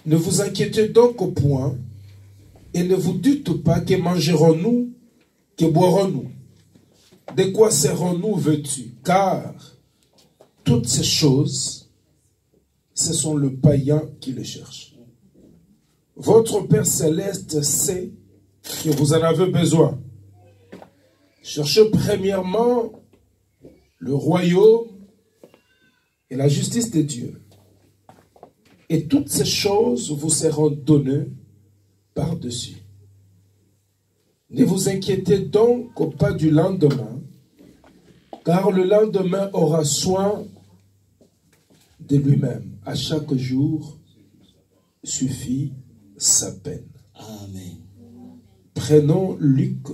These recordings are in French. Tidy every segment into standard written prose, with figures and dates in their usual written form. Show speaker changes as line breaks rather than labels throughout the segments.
Ne vous inquiétez donc au point et ne vous dites pas que mangerons-nous, que boirons-nous, de quoi serons-nous vêtus, car toutes ces choses, ce sont le païen qui les cherche. Votre Père Céleste sait que vous en avez besoin. Cherchez premièrement le royaume et la justice de Dieu. Et toutes ces choses vous seront données par-dessus. Ne vous inquiétez donc pas du lendemain, car le lendemain aura soin de lui-même. À chaque jour suffit sa peine.
Amen.
Prenons Luc,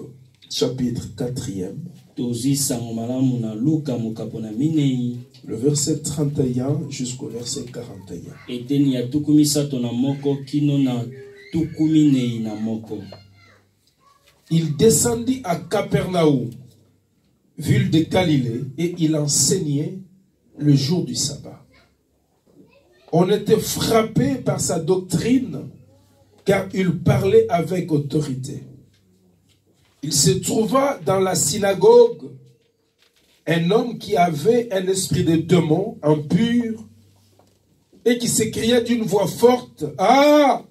chapitre 4e, le verset 31 jusqu'au verset 41. Il descendit à Capernaum, ville de Galilée, et il enseignait le jour du sabbat. On était frappé par sa doctrine, car il parlait avec autorité. Il se trouva dans la synagogue un homme qui avait un esprit de démon impur et qui s'écriait d'une voix forte: « Ah!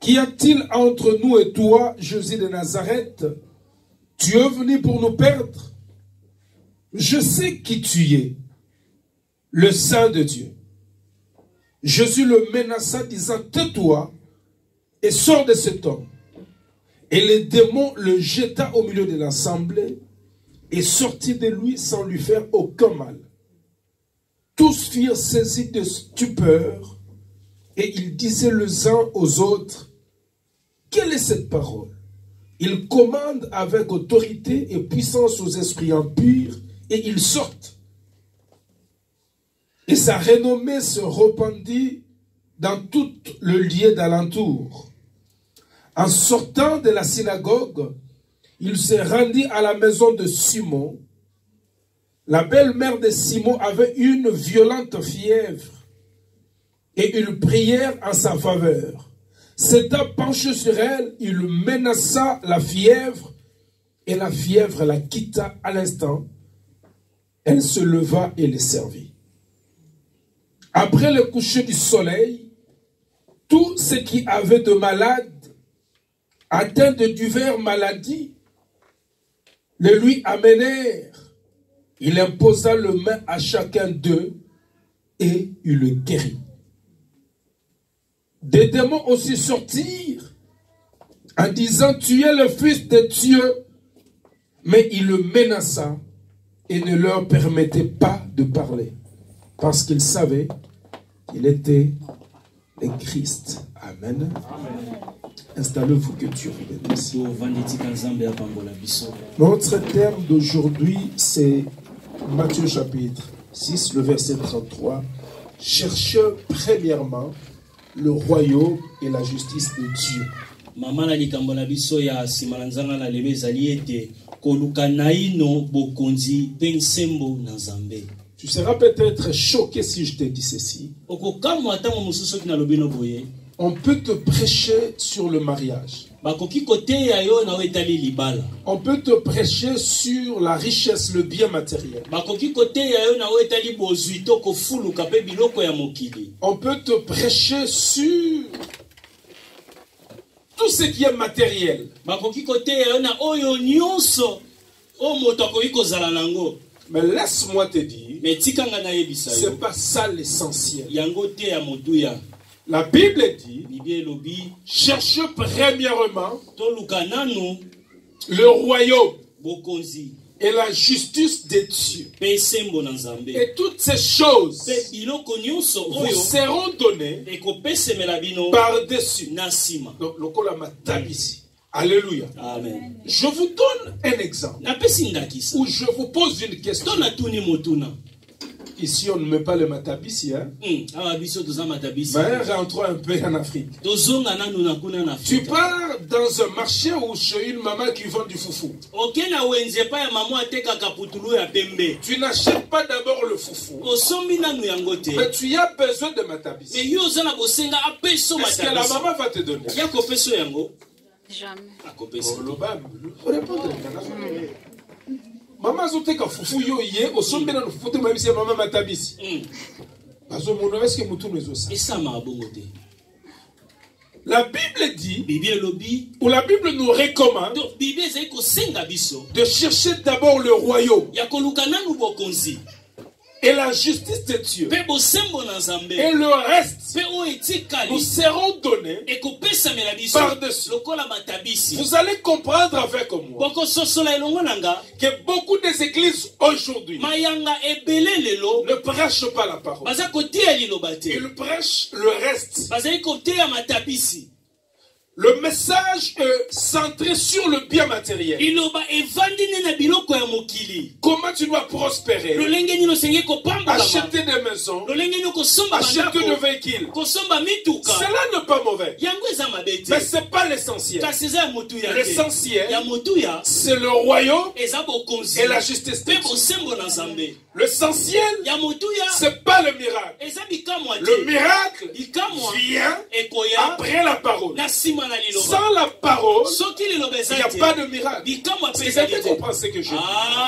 Qu'y a-t-il entre nous et toi, Jésus de Nazareth? Tu es venu pour nous perdre? Je sais qui tu es, le Saint de Dieu. » Jésus le menaça, disant: « Tais-toi et sors de cet homme. » Et le démon le jeta au milieu de l'assemblée et sortit de lui sans lui faire aucun mal. Tous furent saisis de stupeur et ils disaient les uns aux autres: « Quelle est cette parole? Il commande avec autorité et puissance aux esprits impurs et ils sortent. » Et sa renommée se répandit dans tout le lieu d'alentour. En sortant de la synagogue, il se rendit à la maison de Simon. La belle-mère de Simon avait une violente fièvre et ils prièrent en sa faveur. S'étant penché sur elle, il menaça la fièvre et la fièvre la quitta à l'instant. Elle se leva et les servit. Après le coucher du soleil, tous ceux qui avaient de malades, atteints de diverses maladies, le lui amenèrent. Il imposa le main à chacun d'eux et il le guérit. Des démons aussi sortirent en disant: « Tu es le Fils de Dieu. » Mais il le menaça et ne leur permettait pas de parler, parce qu'il savait qu'il était le Christ. Amen. Installez-vous, que Dieu vous bénisse. Notre terme d'aujourd'hui, c'est Matthieu chapitre 6, le verset 33. Cherchez premièrement le royaume et la justice de Dieu. Tu seras peut-être choqué si je te dis ceci. On peut te prêcher sur le mariage. On peut te prêcher sur la richesse, le bien matériel. On peut te prêcher sur tout ce qui est matériel. Mais laisse-moi te dire, c'est pas ça l'essentiel. La Bible dit: cherchez premièrement le royaume et la justice de Dieu. Et toutes ces choses vous seront données par-dessus. Donc, alléluia.
Amen.
Je vous donne un exemple où je vous pose une question. Ici, on ne met pas le matabisi. Hein? Mais rentrons un peu en Afrique. Tu pars dans un marché ou chez une maman qui vend du foufou. Tu n'achètes pas d'abord le foufou. Mais tu as besoin de matabisi. Est-ce que la maman va te donner?
Jamais.
Maman azoteka fufu yo ye osombela no fufu te mabisi ya maman matabisi. Bazo mono est-ce que mutu nezo ça?
Esa ma bongo te.
La Bible dit,
Bible lobi,
ou la Bible nous recommande
donc Bible ezali ko senga biso
de chercher d'abord le royaume
ya koluka nanu bokonzi
et la justice de Dieu.
pe bosembo na Nzambe
Et le reste
pe o etikali
nous seront donnés
ekopesa mela biso
par-dessus.
lokola matabisi.
Vous allez comprendre avec moi
Boko sosola elongo nanga
que beaucoup des églises aujourd'hui
mayanga ebele lelo
ne prêchent pas la parole.
baza kotia liloba te.
Ils prêchent le reste.
Bazali kotia matabisi.
Le message est centré sur le bien matériel.
Liloba evandi na biloko ya mokili.
Comment tu dois prospérer,
Lolenge nino senge ko pambola.
acheter des maisons,
Lolenge nino ko somba
acheter
bandako.
des véhicules.
Ko somba mituka.
Cela n'est pas mauvais.
Yango eza mabete.
Mais ce n'est pas l'essentiel.
Kasi eza ya motu ya te.
L'essentiel,
Ya motu ya
c'est le royaume
eza bokonzi.
et la justice.
Pe bosembo na Nzambe.
L'essentiel,
Ya motu ya
ce n'est pas le miracle.
eza bikamwa te.
Le miracle
Bikamwa
vient
ekoya
après la parole.
na sima na liloba.
Sans la parole,
Soki liloba
il
eza
n'y a
te.
pas de miracle.
Bikamwa pe
C'est
eza
bien
te.
comprendre ce que je dis.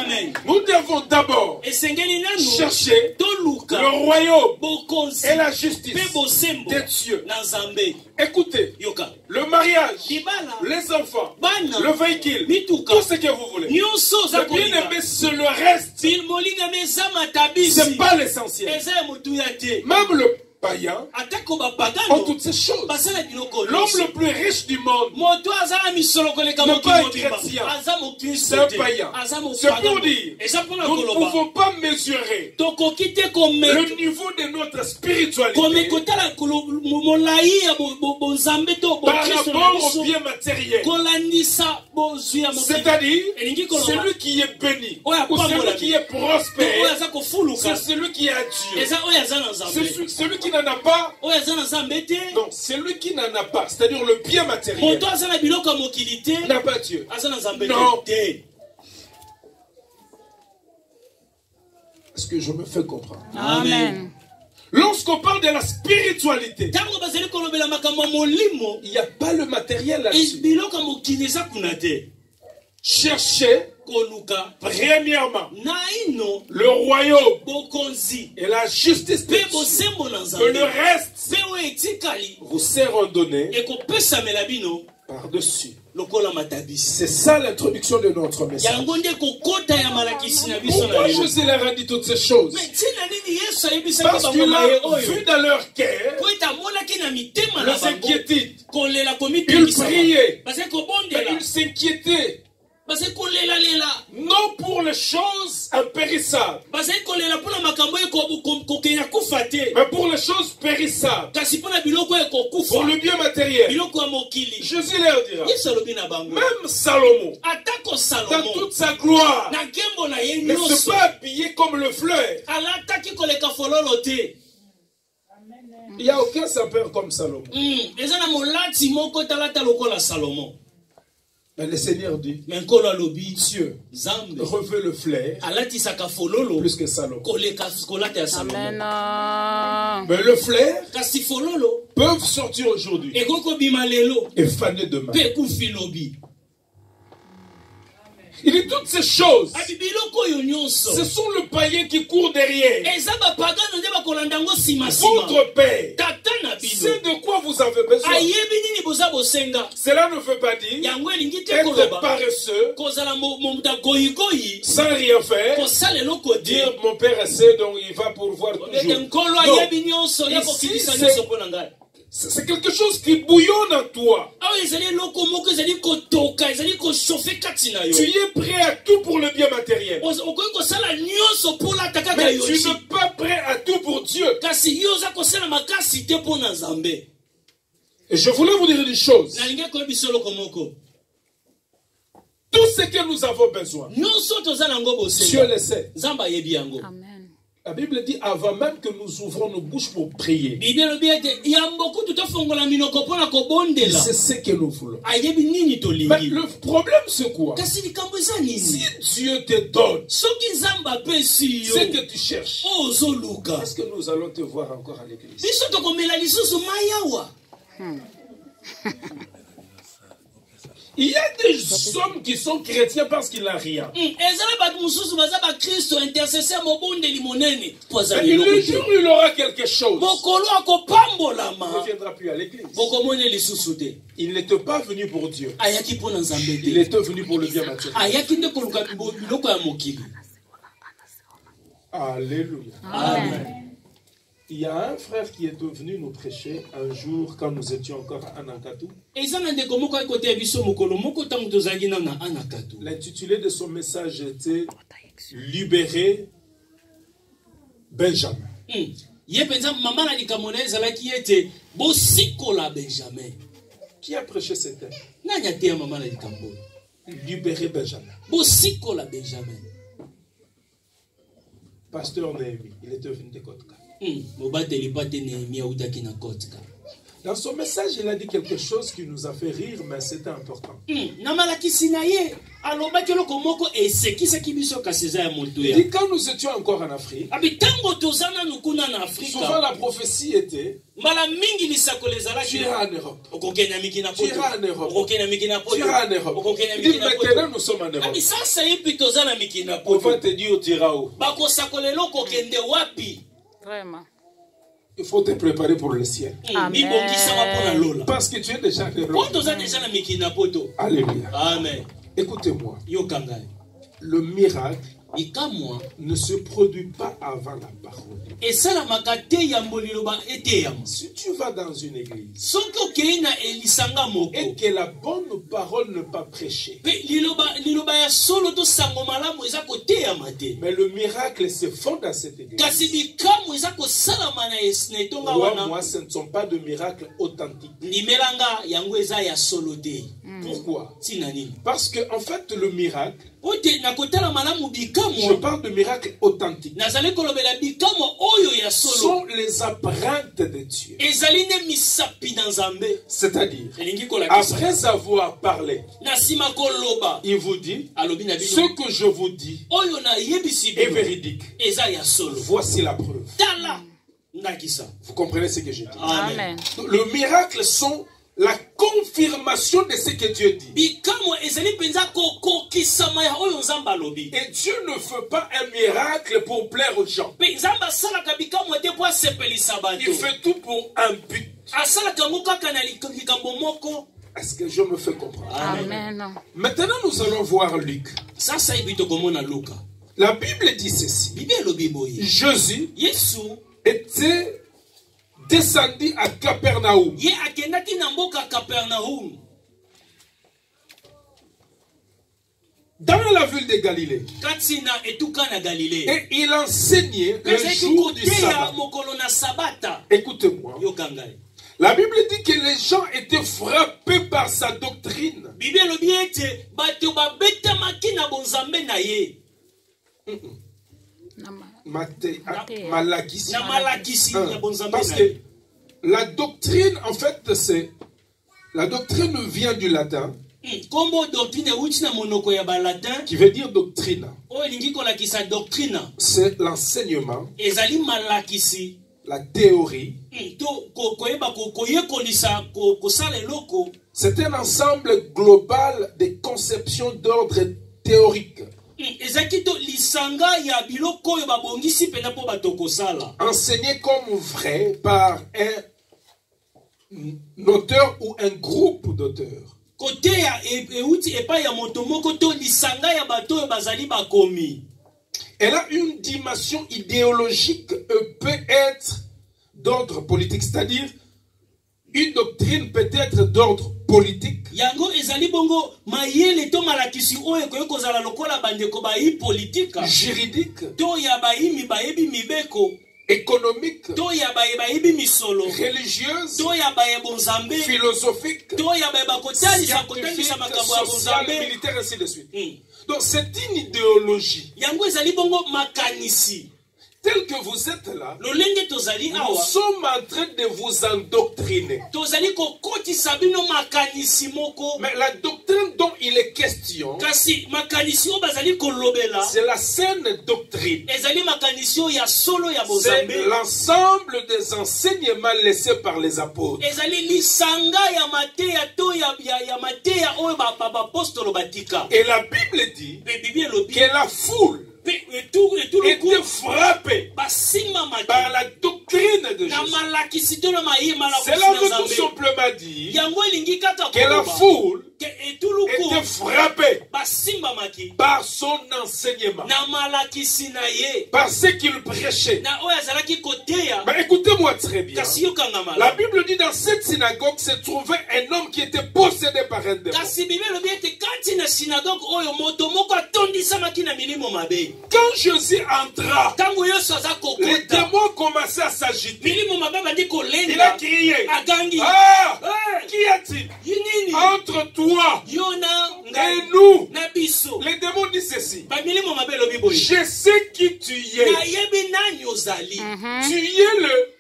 Amen.
Nous devons d'abord
Esengeli nanu
chercher
toluka
le royaume
bokonzi
et la justice
pe bosembo
de Dieu.
na Nzambe.
Écoutez,
Yoka.
le mariage,
Libala.
les enfants,
Bana.
le véhicule,
Mituka.
tout ce que vous voulez.
Nyonso za
Le bien
kolinga.
aimé, c'est le reste.
Molinga meza matabisi.
C'est pas l'essentiel.
Eza ya motu ya te.
Même le païen
Atako
ont
bapagano.
toutes ces choses.
Basala biloko
L'homme
nyonso.
le plus riche du monde,
Moto aza na misolo koleka
n'est pas un
mokili mobimba.
chrétien.
Aza mokristo
c'est un
te.
païen.
Aza
C'est pour
mopagano.
dire,
Eza mpona
nous ne
koloba.
pouvons pas mesurer
Tokoki te kome.
le niveau de notre spiritualité
Kome kotala molai ya bonzambe to
par
bokristo na
rapport au
biso.
bien matériel.
Kolandisa bozwi ya mokili.
C'est-à-dire,
Elingi koloba.
celui qui est béni,
Oyo
ou
apambola
celui qui est prospère,
oyo aza kofuluka.
c'est celui qui a Dieu.
Eza oyo aza na
C'est
Nzambe.
celui qui n'en a pas.
Oyo aza na Nzambe te.
Non, celui qui n'en a pas, c'est-à-dire le bien matériel,
Moto aza na biloko ya mokili te.
n'a pas Dieu.
Aza na Nzambe
Non.
te.
Est-ce que je me fais comprendre?
Amen.
Lorsqu'on parle de la spiritualité,
Tango bazali kolobela makambo ya molimo.
il n'y a pas le matériel là-dessus.
Biloko ya mokili eza kuna te.
Cherchez,
Koluka.
premièrement,
Naino.
le royaume
Bokonzi.
et la justice de
Pe
Dieu.
bosembo na
Que
Nzambe.
le reste
Pe oyo etikali.
vous seront donnés
Ekopesamela bino.
par-dessus.
Lokola matabisi.
C'est ça l'introduction de notre message.
Yango nde kokota ya malakisi na biso na
Pourquoi
lelo.
Jésus leur a dit toutes ces choses?
Mais tina nini Yesu ayebisaki
Parce
bango
qu'il
maye
a
oyo.
vu dans leur cœur
Po ete amonaki na mitema na
les
bango
inquiétudes.
kolela
Ils
komitungisa
priaient.
bazali
Et
kobondela
ils s'inquiétaient.
bazali kolelalela
Non pour les choses impérissables,
bazali kolela mpona makambo oyo kokenya kufa te
mais pour les choses périssables.
kasi mpona biloko oyo
Pour
ekokufa
le bien matériel.
biloko ya mokili.
Jésus leur dira,
Yesu alobi na bango
même Salomon,
atako
dans
salomo
toute sa gloire,
na nkembo na ye
ne s'est
nyonso
pas habillé comme le fleuve.
alataki koleka fololo te.
Il n'y a aucun sampeur comme Salomon.
Eza na molati moko talata lokola salomo.
Mais le Seigneur dit,
me nkolo alobi
Dieu
Nzambe
revêt le flair
alatisaka fololo
plus que Salomon.
koleka kolata ya salomo.
Amen.
Mais le flair
Kasi fololo
peuvent sortir aujourd'hui
ekoki kobima lelo
et faner demain.
mpe ekufi lobi.
Il dit toutes ces choses.
Abi biloko oyo nyonso
Ce sont le païen qui court derrière.
eza bapagano nde bakolanda yango nsima-nsima.
Votre Père
Tata na bino
sait de quoi vous avez besoin.
ayebi nini boza bosenga.
Cela ne veut pas dire
Yango elingi te
être
koloba
paresseux,
kozala moto ya goyigoyi
sans rien faire,
kosala eloko te.
dire mon Père essaie donc il va pourvoir
ete
toujours.
nkolo
Non,
ayebi nyonso ya
Ici,
kokilisa
c'est-
nyonso mpo na ngai.
c'est quelque chose qui bouillonne en toi.
awa ezali eloko moko ezali kotoka ezali koshofe kati na yo.
Tu es prêt à tout pour le bien matériel.
okoki kosala nyonso mpo lata kaka
Mais
yo
tu
ti.
n'es pas prêt à tout pour Dieu.
kasi yo oza kosala makasi te mpo na nzambe.
Et je voulais vous dire une chose.
nalingi koyebisa eloko moko.
Tout ce que nous avons besoin,
nyonso toza nango
Dieu
bosenga
le sait.
nzambe ayebi yango.
Amen.
La Bible dit avant même que nous ouvrons nos bouches pour prier.
C'est
ce que nous voulons. Mais
Mais
le problème c'est quoi? Si Dieu te donne ce que tu cherches, est-ce que nous allons te voir encore à l'église? Il y a des hommes qui sont chrétiens parce qu'il n'a rien. Et le jour où il aura quelque chose, il ne viendra plus à l'église. Il n'était pas venu pour Dieu. Il était venu pour le bien matériel. Alléluia.
Amen.
Il y a un frère qui est venu nous prêcher un jour quand nous étions encore à Anakatou. L'intitulé de son message était Libérer Benjamin. Qui a prêché ce thème? Libérer Benjamin. Pasteur Néhémie, il était venu de Kotka. Dans son message, il a dit quelque chose qui nous a fait rire, mais c'était important. Il dit quand nous étions encore en Afrique, souvent la prophétie était tu iras en Europe. Tu iras en Europe. Tu iras en Europe. Il dit maintenant nous sommes en Europe. On va te dire tu iras où?
Vraiment.
Il faut te préparer pour le ciel.
Amen.
Parce que tu es déjà en Europe. Alléluia.
Amen.
Écoutez-moi. Le miracle ne se produit pas avant la parole. Si tu vas dans une église et que la bonne parole n'est pas prêchée, mais le miracle se fonde dans cette église. Moi, ce ne sont pas de miracles authentiques. Pourquoi? Parce que en fait le miracle, je parle de miracles authentiques, sont les empreintes de Dieu. C'est-à-dire, après avoir parlé, il vous dit, ce que je vous dis est véridique. Voici la preuve. Vous comprenez ce que je dis?
Amen.
Le miracle sont la confirmation de ce que Dieu dit. Et Dieu ne fait pas un miracle pour plaire aux gens. Il fait tout pour un but. Est-ce que je me fais comprendre?
Amen.
Maintenant, nous allons voir Luc. La Bible dit ceci. Jésus était descendu à Capernaum. Dans la ville de Galilée. Et il enseignait le jour du sabbat. Écoutez-moi. La Bible dit que les gens étaient frappés par sa doctrine. Parce que la doctrine, en fait, c'est la doctrine vient du latin qui veut dire doctrine. C'est l'enseignement, la théorie. C'est un ensemble global de conceptions d'ordre théorique. Enseigné comme vrai par un auteur ou un groupe d'auteurs. Elle a une dimension idéologique et peut être d'ordre politique, c'est-à-dire une doctrine peut être d'ordre politique, juridique, économique, religieuse, philosophique, scientifique, sociale, militaire, ainsi de suite. Donc c'est une idéologie tel que vous êtes là,
lolenge tozali
nous
awa
sommes en train de vous endoctriner.
tozali kokotisa bino makanisi moko
Mais la doctrine dont il est question,
kasi makanisi oyo bazali kolobela
c'est la saine doctrine.
ezali makanisi oyo ya solo ya
C'est
bozambe
l'ensemble des enseignements laissés par les apôtres.
ezali lisanga ya mateya to ya mateya oyo bapostolo batika
Et la Bible dit
mpe bibi elobi
que la foule était frappée
basimamaki
par la doctrine de
na
Jésus.
malakisi to na mayema na
Cela veut tout
nzambe
simplement dire
yango elingi kaka
que la foule
ke etuluku
était frappée
basimbamaki
par son enseignement,
na malakisi na ye
par ce qu'il prêchait.
na oyo azalaki koteya
Mais écoutez-moi très bien.
kasi yokanga
La
malamu
Bible dit dans cette synagogue se trouvait un homme qui était possédé par un démon.
kasi bibi elobi ete kati na sinagoge oyo moto moko atondisamaki na milimo mabe
Quand Jésus entra,
ntango nyonso aza
les
kokota
démons commençaient à s'agiter.
milimo mabe bandi
Il a
kolenga
crié,
agangi
ah,
Eh,
qu'y a-t-il
yinini
entre toi
yo na
et
ngai
nous?
na biso
Les démons disent ceci.
bamilimo mabe elobi boye
Je sais qui tu es.
nayebi nani ozali
Tu es le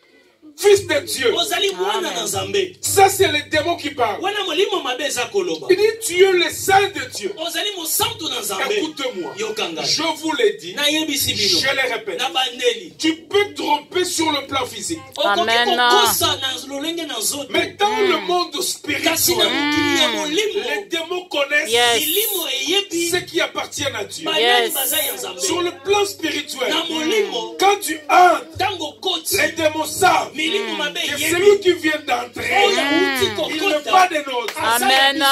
Fils de Dieu.
ozali mwana na nzambe
Ça, c'est les démons qui parlent.
wana molimo mabe eza koloba
Il dit, tu es le Saint de Dieu.
ozali mosantu na nzambe
Écoute-moi.
yokanga
Je vous l'ai dit.
nayebisi bino
Je le répète.
na bandeli
Tu peux tromper sur le plan physique.
okoki
Amen.
kokosa na lolenge na nzoto
Mais dans le monde
kasi na
spirituel,
mokili ya
les
molimo
démons connaissent
Yes.
milimo eyebi
ce qui appartient à Dieu.
banani
Yes.
baza ya nzambe
Sur le plan spirituel,
na molimo
quand tu entres,
ntango koti
les démons savent
milimo mabe
que
eyebi
celui qui vient d'entrer,
oyo auti
il n'est
kokota
pas des nôtres.
Amen.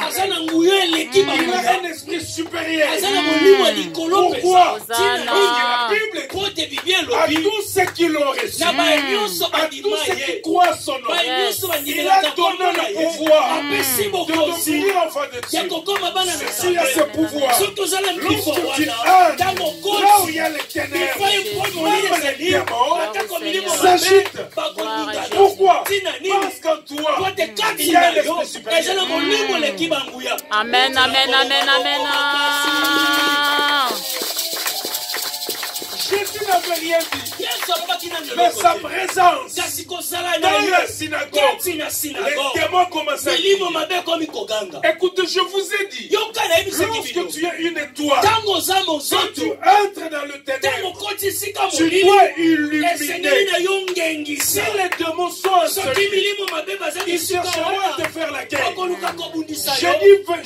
aza na nguyo eleki
Il a
banguya
un esprit supérieur.
aza na molimo ya likolo
Pourquoi?
mpenza
Hosanna.
Parce que la Bible dit
po te bibi
à
elobi
tous ceux qui l'ont reçu,
na baye nyonso
à
bandima
tous ceux qui
ye
croient son nom,
baye nyonso
il a
bandimelaka
donné
kombo na
le
ye
pouvoir
apesi
de
bokonzi
devenir enfant de
ya
Dieu.
kokoma bana na
Si à ce
nzambe
pouvoir,
soki ozala mpifo
lorsque tu
wana
entres,
ntango
là où il y
koti
a les ténèbres,
epai mpo molimo
même les
ezali
démons
atako milimo
s'agitent.
mabe bakondingana
Pourquoi?
ntina nini
Parce qu'en toi,
po te
il
kati
y a
na
un
yo
esprit supérieur.
eza na molimo eleki banguya
Amen, amen, amen, amen.
Jésus n'avait rien dit.
yesu alobaki na
Mais sa
leloko te
présence
kasi kozala
dans
na
la
ye
synagogue,
kati na
les
sinagoge
démons commencent à
milimo
dire.
mabe ekomi koganga
Écoutez, je vous ai dit,
yoka nayebisaki bino
lorsque tu es une étoile,
ntango oza
quand tu
mozoto
entres dans le
ntango
ténèbre,
koti esika
tu
molili
dois
esengeli
illuminer.
na yo
Si
ngengisa
les démons sont
soki
ensevelis,
milimo mabe baza
ils
bisika
chercheront à
wana
te faire la guerre.
bakoluka kobundisa
Je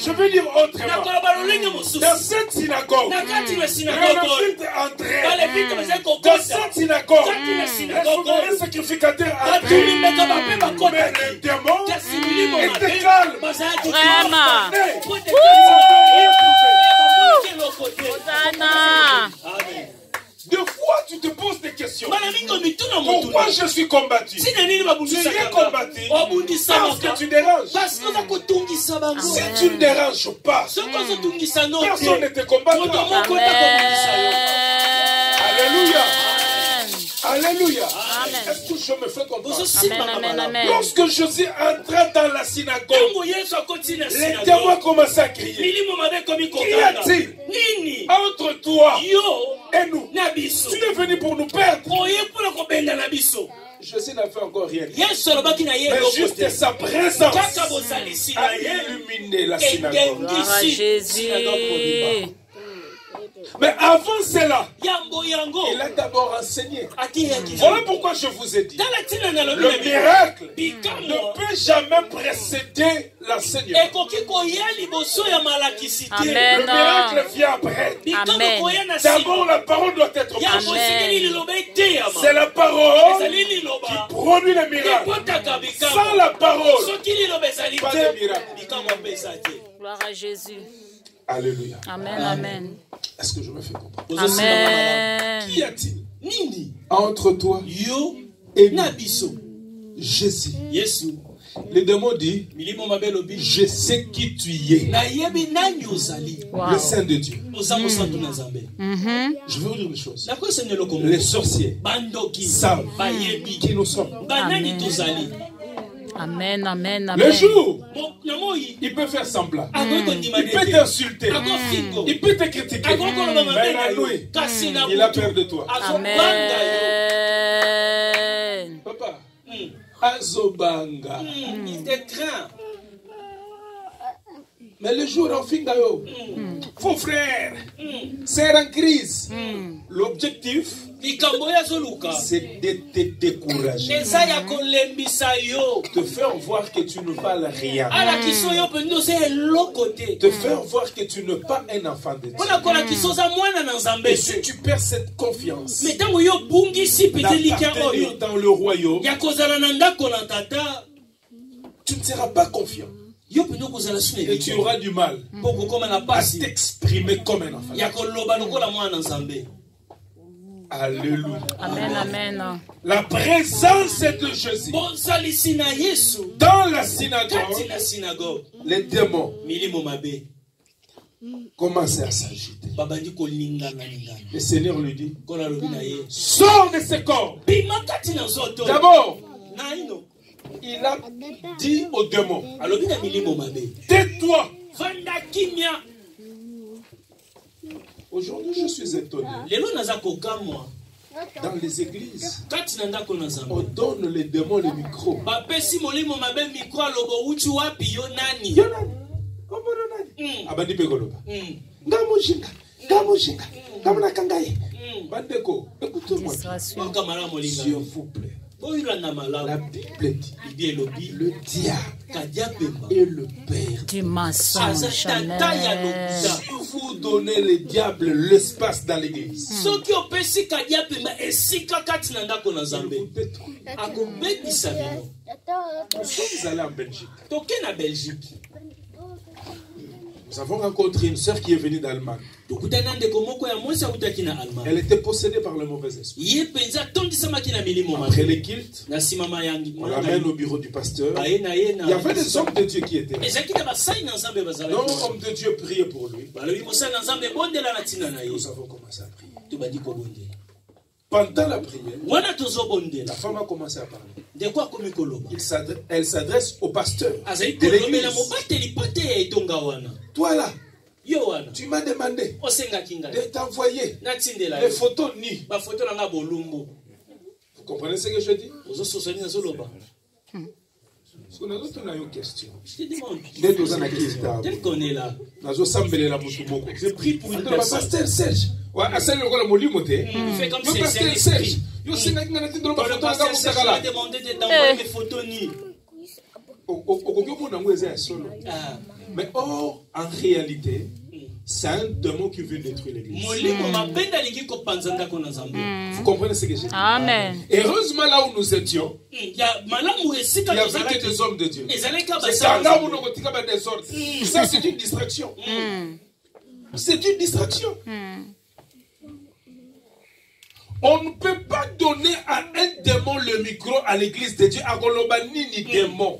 yo
vais dire autrement.
nakoloba lolenge mosusu
Dans cette synagogue,
na kati na
les
sinagoge oyo
filtres entraient.
balevite bazali
Dans
kokota
cette synagogue,
kati na
les
sinagoge
souverains
oyo
sacrificateurs
batuli
entraient.
mbeka bape
Mais
bakotaki
les démons
kasi milimo
étaient
mabe
calmes.
bazalaki
Vraiment.
po te kalisa eloko te
Hosanna.
amen
Des fois, tu te poses des questions.
mbala mingi omituna
Pourquoi
motuna
je suis combattu?
tina nini
Tu es
babundisaka
combattu parce
obundisamaka
que tu déranges.
parce que oza kotungisa bango
Si tu ne déranges pas,
soki ozotungisa no
personne ne
te
te combattra.
moto moko takobundisa yo
Alléluia.
Amen.
Alléluia.
Amen.
Est-ce que je me fais comprendre?
bozosimaka
Amen, amen,
malamu
amen.
Lorsque Jésus entra dans la synagogue,
ntango yesu akoti na
les
sinagoge
témoins commençaient à crier.
milimo mabe ekomi
Qu'y
kokanga
a-t-il
nini
entre toi
yo
et nous?
na biso
Tu es venu pour nous perdre.
oye mpona kobenda na biso
Jésus n'a fait encore rien.
yesu alobaki na ye
Mais
eloko
juste
te
sa présence
kaka bozalisi na
a
ye
illuminé la synagogue.
Gloire à Jésus.
Mais avant cela,
yambo yango
il a d'abord enseigné.
ateyaki
Voilà pourquoi je vous ai dit.
tala ntina nalobi
Le
na bino
miracle
bikamwa
ne peut jamais précéder l'enseignement.
ekoki koya liboso ya malakisi te
Amen.
Le miracle vient après.
bikamwa
Amen.
koya na
D'abord,
nsima
la parole doit être
yango
prêchée.
esengeli liloba eteyama
C'est la parole
ezali liloba
produit les miracles.
ekotaka
Sans
bikamwa
la parole,
soki liloba ezali
pas
te
de miracle.
bikamwa mpe eza te
Gloire à Jésus.
Alléluia.
Amen, amen.
Est-ce que je me fais comprendre?
Ozosimba malamu.
Amen.
Qu'y a-t-il
nini
entre toi
yo
et
na
nous?
biso
Jésus.
yesu
Les démons disent,
milimo mabe elobi
je sais qui tu es.
nayebi nani ozali
Le
Wow.
Saint de Dieu.
oza mosantu na nzambe
Mhm.
Je vais vous dire une chose.
nakoyesana eloko
Les
moko
sorciers
bandoki
savent
bayebi
qui nous sommes.
banani
Amen.
tozali
Amen, amen,
Le
amen.
jour, il peut faire semblant. Il peut t'insulter. Il peut te critiquer. Mais la nuit, il a peur de toi.
Amen.
Papa, Azobanga.
Il te craint.
Mais le jour où Fingayo, faux frère, c'est en crise. L'objectif, c'est de te décourager. Te faire voir que tu ne vales rien. Te faire voir que tu n'es pas un enfant de Dieu. Et si tu perds cette confiance d'appartenir dans le royaume, tu ne seras pas confiant. Et tu auras du mal à t'exprimer comme un enfant. Alléluia.
Amen, amen.
La présence de Jésus dans la synagogue, les démons commencent à s'agiter. Le Seigneur lui dit, sors de ce corps. D'abord, il a dit aux démons, tais-toi. Aujourd'hui, je suis étonné. Dans les églises, on donne les démons le micro. Bandeko, écoutez-moi. S'il vous plaît. La Bible dit le diable est le père
du mensonge.
Si vous donnez le diable l'espace dans l'église, il vous détruit. Nous sommes allés en Belgique. Nous avons rencontré une sœur qui est venue d'Allemagne. Elle était possédée par le mauvais esprit. Après les cultes, on l'amène au bureau du pasteur. Il y avait des hommes de Dieu qui étaient là. Non, homme de Dieu priait pour lui. Nous avons commencé à prier. Pendant la prière, la femme a commencé à parler. Elle s'adresse au pasteur de l'église. Toi là, tu m'as demandé de t'envoyer les photos nues. Vous comprenez ce que je dis? On a une question.
Je prie pour une personne.
Pasteur Serge. Pasteur Serge.
Demandé de t'envoyer des photos nues.
Mais or, en réalité, c'est un démon qui veut détruire l'église. Vous comprenez ce que j'ai dit?
Amen.
Heureusement, là où nous étions, il n'y avait que des hommes de Dieu. C'est là où nous avons des ordres. Ça, c'est une distraction. C'est une distraction. On ne peut pas donner à un démon le micro à l'église de Dieu. Démon.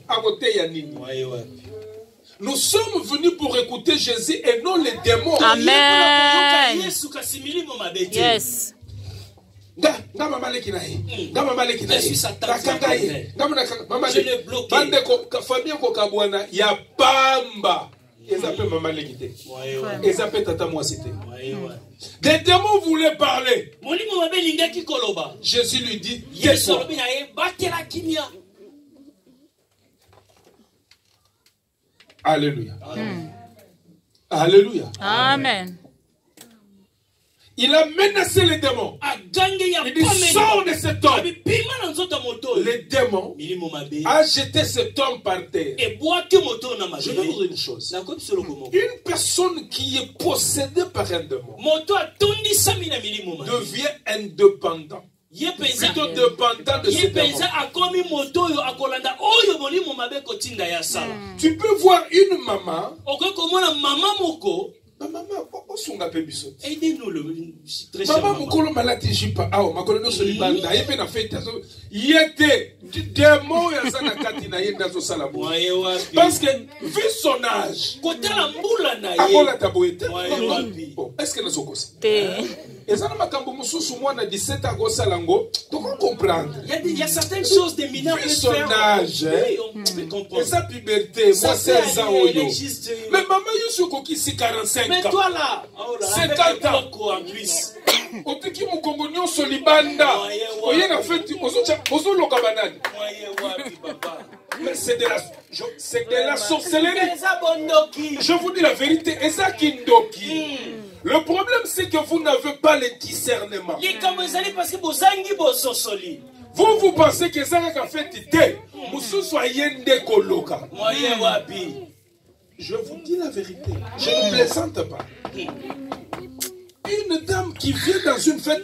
Nous sommes venus pour écouter Jésus et non les démons.
Amen. Yes.
Je l'ai bloqué.
Des démons voulaient parler. Jésus lui dit, tais-toi. Alléluia. Alléluia.
Amen.
Il a menacé les démons. Il dit, sors de cet homme. Le démon a jeté cet homme par terre. Je vais vous dire une chose. Une personne qui est possédée par un démon devient indépendant. Plutôt dépendant de ce démon. Tu peux voir une maman.
Aidez-nous très
Maman
cher.
mukolo malati jipa awo makolo no soli banda yepe na fete so yete démon ya zana kati na yenda zo sala bo. Parce que vu son âge,
kotala mbula na ye.
akola taboete. Est-ce que na sokosa? Et ça na makambo mususu mwana 17 ans go salango, tu comprendre.
Il y a certaines choses des mineurs
vu son âge, et sa puberté, moi 16 ans oyo. Mais maman yosu kokisi 45 ans.
Mais toi là,
50 ans
en plus.
Otiki mukongo nyonso libanda. Oye na feti ozo loka banani. Mais c'est de la sorcellerie. Je vous dis la vérité, et ça kindoki. Le problème c'est que vous n'avez pas le discernement. Vous pensez que ça a fait idée. Je vous dis la vérité. Je ne plaisante pas. Une dame qui vient dans une fête,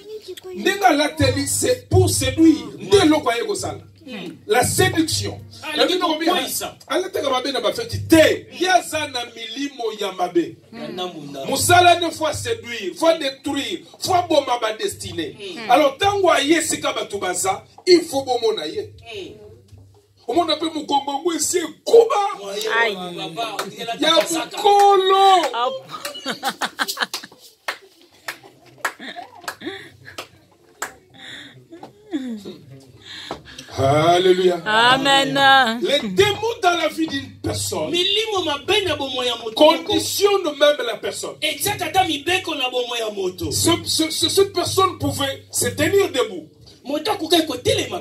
c'est pour séduire. La séduction. Moussala ne faut séduire, faut détruire, faut bomber ma destinée. Alors, tant il faut bomber. Au monde appelle mon combo, c'est Kuba. Il y a Mukolo. Alléluia.
Amen.
Les démons dans la vie d'une personne conditionnent même la personne. Cette personne pouvait se tenir debout. Mais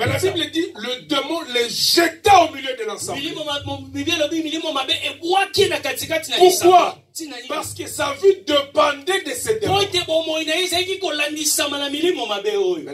la Bible dit, le démon les jeta au milieu de l'ensemble. Pourquoi? Parce que sa vie dépendait de ces démons.